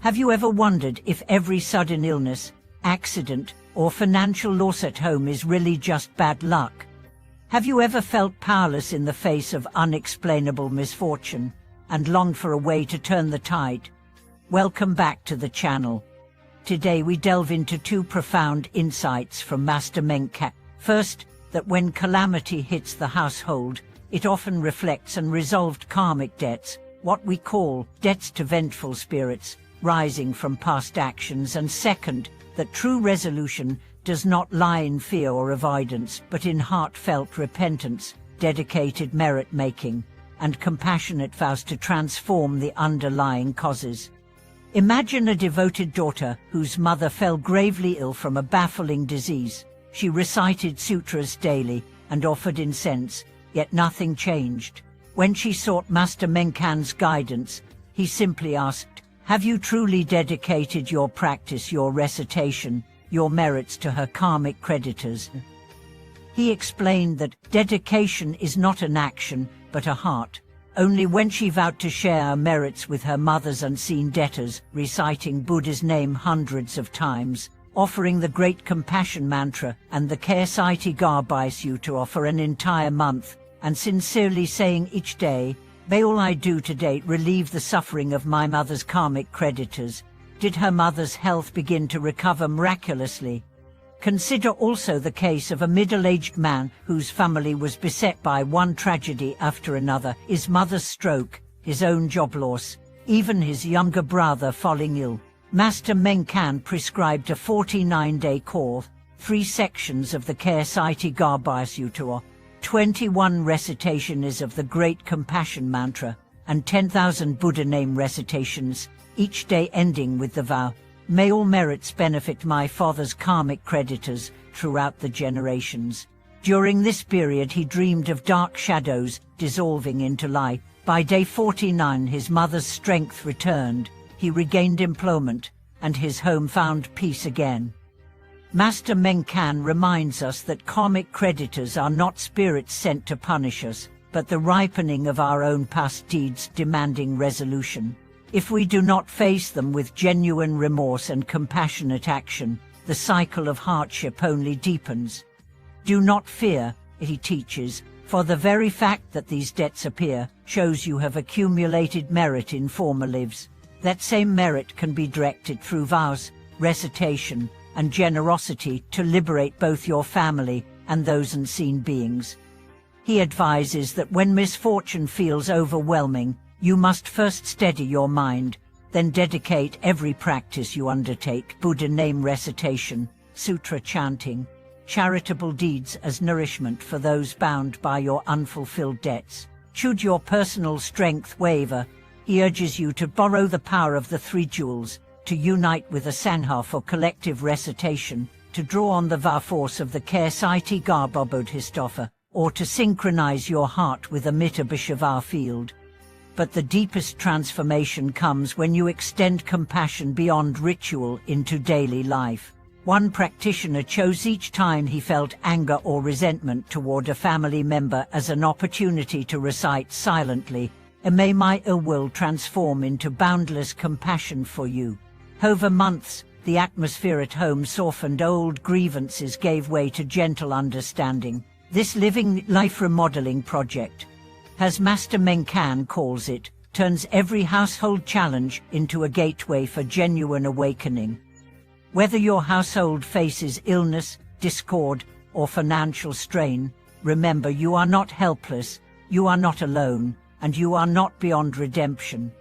Have you ever wondered if every sudden illness, accident, or financial loss at home is really just bad luck? Have you ever felt powerless in the face of unexplainable misfortune and longed for a way to turn the tide? Welcome back to the channel. Today we delve into two profound insights from Master Mengcan. First, that when calamity hits the household, it often reflects unresolved karmic debts, what we call debts to vengeful spirits, rising from past actions. And second, that true resolution does not lie in fear or avoidance, but in heartfelt repentance, dedicated merit-making, and compassionate vows to transform the underlying causes. Imagine a devoted daughter whose mother fell gravely ill from a baffling disease. She recited sutras daily and offered incense, yet nothing changed. When she sought Master Mengcan's guidance, he simply asked, "Have you truly dedicated your practice, your recitation, your merits to her karmic creditors?" He explained that dedication is not an action, but a heart. Only when she vowed to share her merits with her mother's unseen debtors, reciting Buddha's name hundreds of times, offering the Great Compassion Mantra and the Calamity Sutta for an entire month, and sincerely saying each day, "May all I do today relieve the suffering of my mother's karmic creditors," did her mother's health begin to recover miraculously. Consider also the case of a middle-aged man whose family was beset by one tragedy after another: his mother's stroke, his own job loss, even his younger brother falling ill. Master Mengcan prescribed a 49-day course, 3 sections of the Calamity Sutta, 21 recitations of the Great Compassion Mantra, and 10,000 Buddha name recitations, each day ending with the vow, "May all merits benefit my father's karmic creditors throughout the generations." During this period he dreamed of dark shadows dissolving into light. By day 49 his mother's strength returned, he regained employment, and his home found peace again. Master Mengcan reminds us that karmic creditors are not spirits sent to punish us, but the ripening of our own past deeds demanding resolution. If we do not face them with genuine remorse and compassionate action, the cycle of hardship only deepens. Do not fear, he teaches, for the very fact that these debts appear shows you have accumulated merit in former lives. That same merit can be directed through vows, recitation, and generosity to liberate both your family and those unseen beings. He advises that when misfortune feels overwhelming, you must first steady your mind, then dedicate every practice you undertake: Buddha name recitation, sutra chanting, charitable deeds as nourishment for those bound by your unfulfilled debts. Should your personal strength waver, he urges you to borrow the power of the 3 jewels, to unite with a sangha for collective recitation, to draw on the vow force of the Calamity Sutta, or to synchronize your heart with a Mittabhishava field. But the deepest transformation comes when you extend compassion beyond ritual into daily life. One practitioner chose each time he felt anger or resentment toward a family member as an opportunity to recite silently, "And may my ill will transform into boundless compassion for you." Over months, the atmosphere at home softened, old grievances gave way to gentle understanding. This living life remodeling project, as Master Mengcan calls it, turns every household challenge into a gateway for genuine awakening. Whether your household faces illness, discord, or financial strain, remember you are not helpless, you are not alone, and you are not beyond redemption.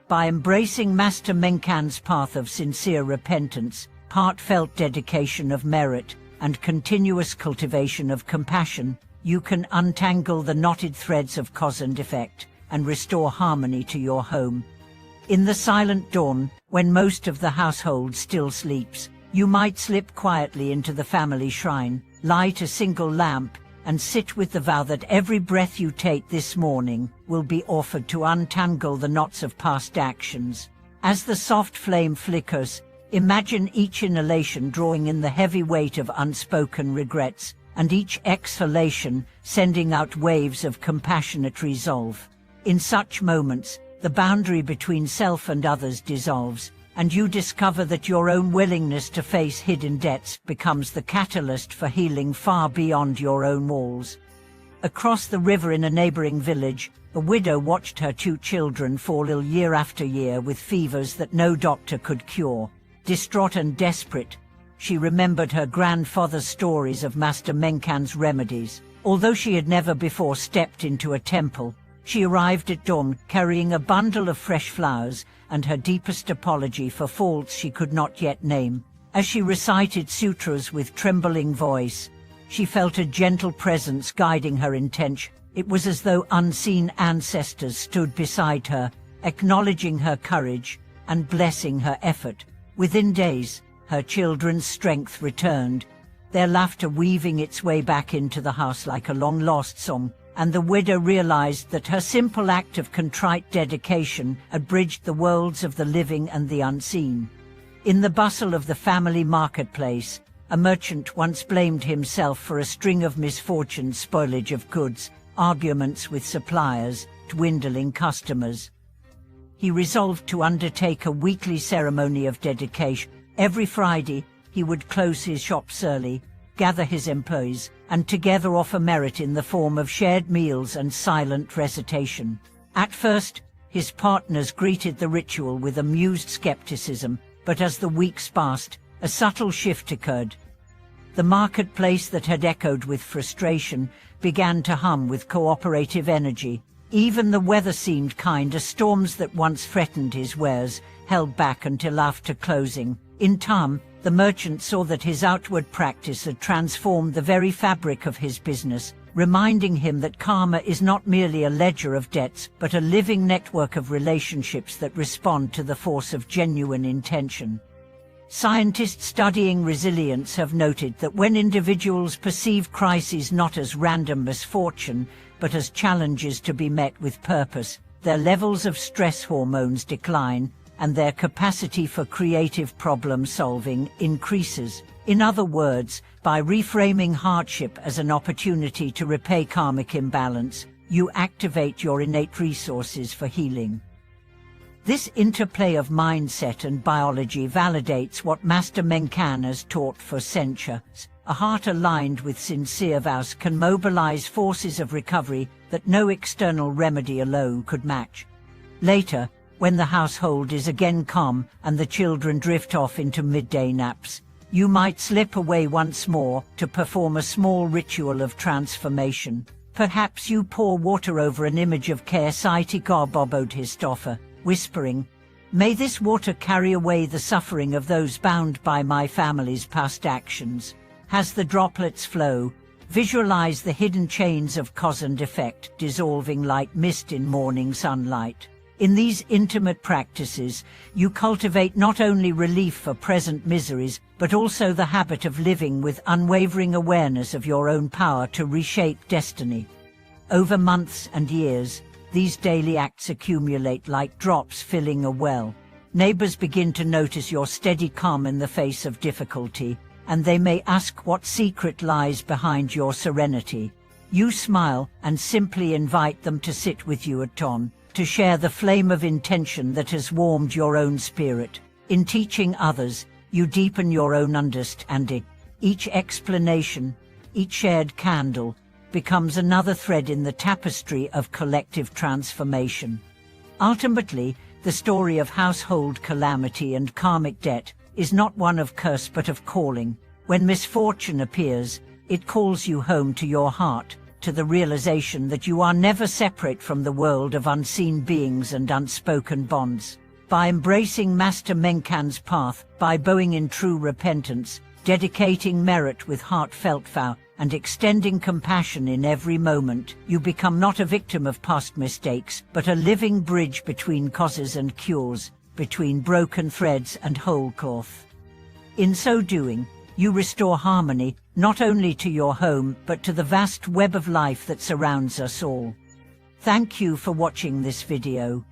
By embracing Master Mengcan's path of sincere repentance, heartfelt dedication of merit, and continuous cultivation of compassion, you can untangle the knotted threads of cause and effect, and restore harmony to your home. In the silent dawn, when most of the household still sleeps, you might slip quietly into the family shrine, light a single lamp, and sit with the vow that every breath you take this morning will be offered to untangle the knots of past actions. As the soft flame flickers, imagine each inhalation drawing in the heavy weight of unspoken regrets, and each exhalation sending out waves of compassionate resolve. In such moments, the boundary between self and others dissolves, and you discover that your own willingness to face hidden debts becomes the catalyst for healing far beyond your own walls. Across the river in a neighboring village, a widow watched her 2 children fall ill year after year with fevers that no doctor could cure. Distraught and desperate, she remembered her grandfather's stories of Master Mengcan's remedies. Although she had never before stepped into a temple, she arrived at dawn carrying a bundle of fresh flowers and her deepest apology for faults she could not yet name. As she recited sutras with trembling voice, she felt a gentle presence guiding her intention. It was as though unseen ancestors stood beside her, acknowledging her courage and blessing her effort. Within days, her children's strength returned, their laughter weaving its way back into the house like a long-lost song, and the widow realized that her simple act of contrite dedication had bridged the worlds of the living and the unseen. In the bustle of the family marketplace, a merchant once blamed himself for a string of misfortunes, spoilage of goods, arguments with suppliers, dwindling customers. He resolved to undertake a weekly ceremony of dedication. Every Friday, he would close his shops early, gather his employees, and together offer merit in the form of shared meals and silent recitation. At first, his partners greeted the ritual with amused skepticism, but as the weeks passed, a subtle shift occurred. The marketplace that had echoed with frustration began to hum with cooperative energy. Even the weather seemed kind as storms that once threatened his wares held back until after closing. In time, the merchant saw that his outward practice had transformed the very fabric of his business, reminding him that karma is not merely a ledger of debts, but a living network of relationships that respond to the force of genuine intention. Scientists studying resilience have noted that when individuals perceive crises not as random misfortune, but as challenges to be met with purpose, their levels of stress hormones decline, and their capacity for creative problem-solving increases. In other words, by reframing hardship as an opportunity to repay karmic imbalance, you activate your innate resources for healing. This interplay of mindset and biology validates what Master Mengcan has taught for centuries. A heart aligned with sincere vows can mobilize forces of recovery that no external remedy alone could match. Later, when the household is again calm and the children drift off into midday naps, you might slip away once more to perform a small ritual of transformation. Perhaps you pour water over an image of Calamity Histofa, whispering, "May this water carry away the suffering of those bound by my family's past actions." As the droplets flow, visualize the hidden chains of cause and effect dissolving like mist in morning sunlight. In these intimate practices, you cultivate not only relief for present miseries, but also the habit of living with unwavering awareness of your own power to reshape destiny. Over months and years, these daily acts accumulate like drops filling a well. Neighbors begin to notice your steady calm in the face of difficulty, and they may ask what secret lies behind your serenity. You smile and simply invite them to sit with you at dawn, to share the flame of intention that has warmed your own spirit. In teaching others, you deepen your own understanding. Each explanation, each shared candle, becomes another thread in the tapestry of collective transformation. Ultimately, the story of household calamity and karmic debt is not one of curse but of calling. When misfortune appears, it calls you home to your heart, to the realization that you are never separate from the world of unseen beings and unspoken bonds. By embracing Master Mengcan's path, by bowing in true repentance, dedicating merit with heartfelt vow, and extending compassion in every moment, you become not a victim of past mistakes, but a living bridge between causes and cures, between broken threads and whole cloth. In so doing, you restore harmony, not only to your home, but to the vast web of life that surrounds us all. Thank you for watching this video.